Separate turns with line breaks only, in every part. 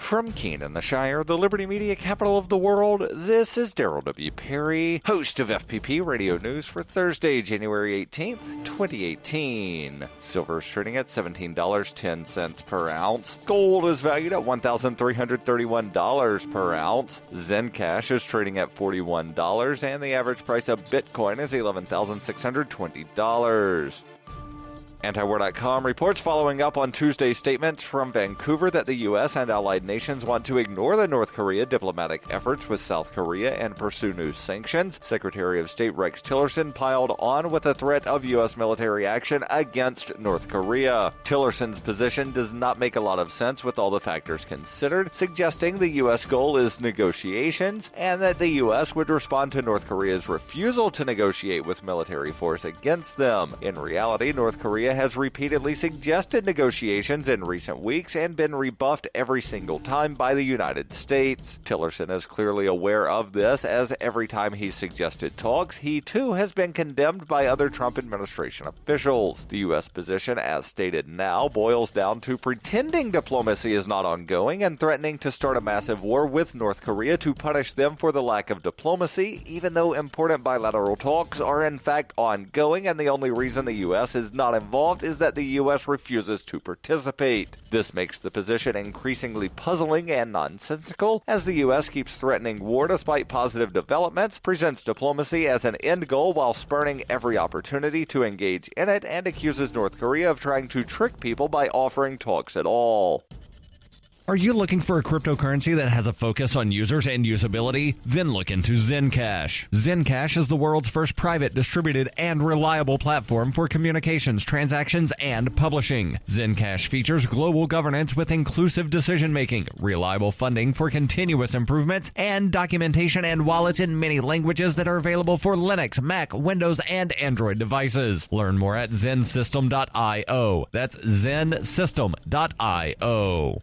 From Keene in the Shire, the Liberty Media capital of the world, this is Daryl W. Perry, host of FPP Radio News for Thursday, January 18th, 2018. Silver is trading at $17.10 per ounce. Gold is valued at $1,331 per ounce. Zencash is trading at $41, and the average price of Bitcoin is $11,620. Antiwar.com reports following up on Tuesday's statements from Vancouver that the U.S. and allied nations want to ignore the North Korea diplomatic efforts with South Korea and pursue new sanctions. Secretary of State Rex Tillerson piled on with a threat of U.S. military action against North Korea. Tillerson's position does not make a lot of sense with all the factors considered, suggesting the U.S. goal is negotiations and that the U.S. would respond to North Korea's refusal to negotiate with military force against them. In reality, North Korea has repeatedly suggested negotiations in recent weeks and been rebuffed every single time by the United States. Tillerson is clearly aware of this, as every time he's suggested talks, he too has been condemned by other Trump administration officials. The U.S. position, as stated now, boils down to pretending diplomacy is not ongoing and threatening to start a massive war with North Korea to punish them for the lack of diplomacy, even though important bilateral talks are in fact ongoing, and the only reason the U.S. is not involved is that the U.S. refuses to participate. This makes the position increasingly puzzling and nonsensical, as the U.S. keeps threatening war despite positive developments, presents diplomacy as an end goal while spurning every opportunity to engage in it, and accuses North Korea of trying to trick people by offering talks at all.
Are you looking for a cryptocurrency that has a focus on users and usability? Then look into Zencash. Zencash is the world's first private, distributed, and reliable platform for communications, transactions, and publishing. Zencash features global governance with inclusive decision-making, reliable funding for continuous improvements, and documentation and wallets in many languages that are available for Linux, Mac, Windows, and Android devices. Learn more at zensystem.io. That's zensystem.io.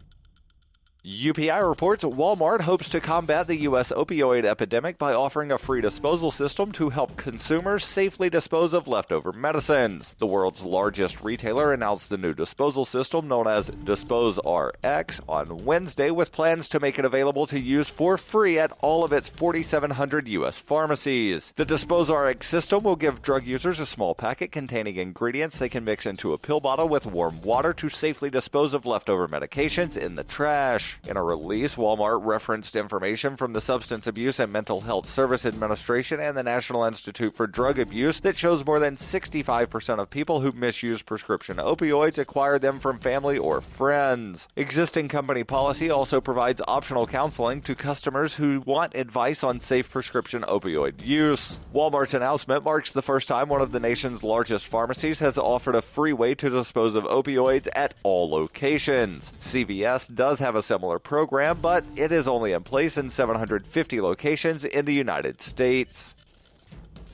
UPI reports Walmart hopes to combat the U.S. opioid epidemic by offering a free disposal system to help consumers safely dispose of leftover medicines. The world's largest retailer announced the new disposal system known as Dispose RX on Wednesday, with plans to make it available to use for free at all of its 4,700 U.S. pharmacies. The Dispose RX system will give drug users a small packet containing ingredients they can mix into a pill bottle with warm water to safely dispose of leftover medications in the trash. In a release, Walmart referenced information from the Substance Abuse and Mental Health Service Administration and the National Institute for Drug Abuse that shows more than 65% of people who misuse prescription opioids acquire them from family or friends. Existing company policy also provides optional counseling to customers who want advice on safe prescription opioid use. Walmart's announcement marks the first time one of the nation's largest pharmacies has offered a free way to dispose of opioids at all locations. CVS does have a similar program, but it is only in place in 750 locations in the United States.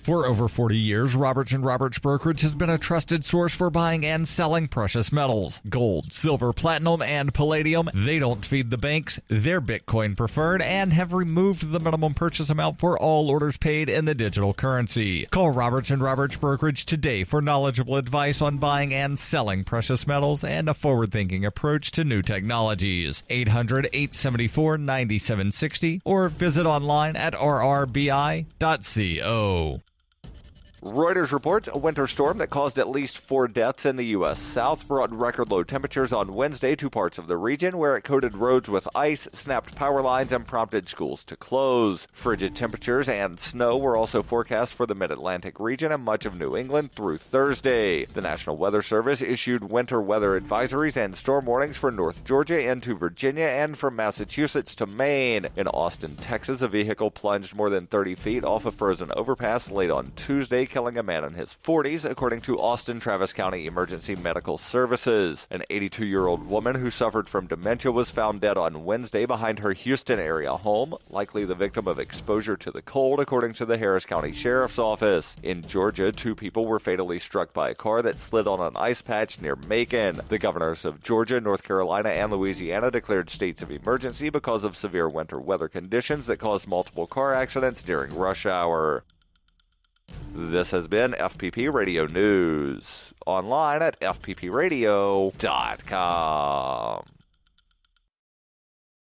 For over 40 years, Roberts & Roberts Brokerage has been a trusted source for buying and selling precious metals. Gold, silver, platinum, and palladium. They don't feed the banks. They're Bitcoin preferred and have removed the minimum purchase amount for all orders paid in the digital currency. Call Roberts & Roberts Brokerage today for knowledgeable advice on buying and selling precious metals and a forward-thinking approach to new technologies. 800-874-9760 or visit online at rrbi.co.
Reuters reports a winter storm that caused at least 4 deaths in the U.S. South brought record low temperatures on Wednesday to parts of the region, where it coated roads with ice, snapped power lines, and prompted schools to close. Frigid temperatures and snow were also forecast for the mid-Atlantic region and much of New England through Thursday. The National Weather Service issued winter weather advisories and storm warnings for North Georgia into Virginia and from Massachusetts to Maine. In Austin, Texas, a vehicle plunged more than 30 feet off a frozen overpass late on Tuesday, killing a man in his 40s, according to Austin Travis County Emergency Medical Services. An 82-year-old woman who suffered from dementia was found dead on Wednesday behind her Houston area home, likely the victim of exposure to the cold, according to the Harris County Sheriff's Office. In Georgia, 2 people were fatally struck by a car that slid on an ice patch near Macon. The governors of Georgia, North Carolina, and Louisiana declared states of emergency because of severe winter weather conditions that caused multiple car accidents during rush hour. This has been FPP Radio News, online at fppradio.com.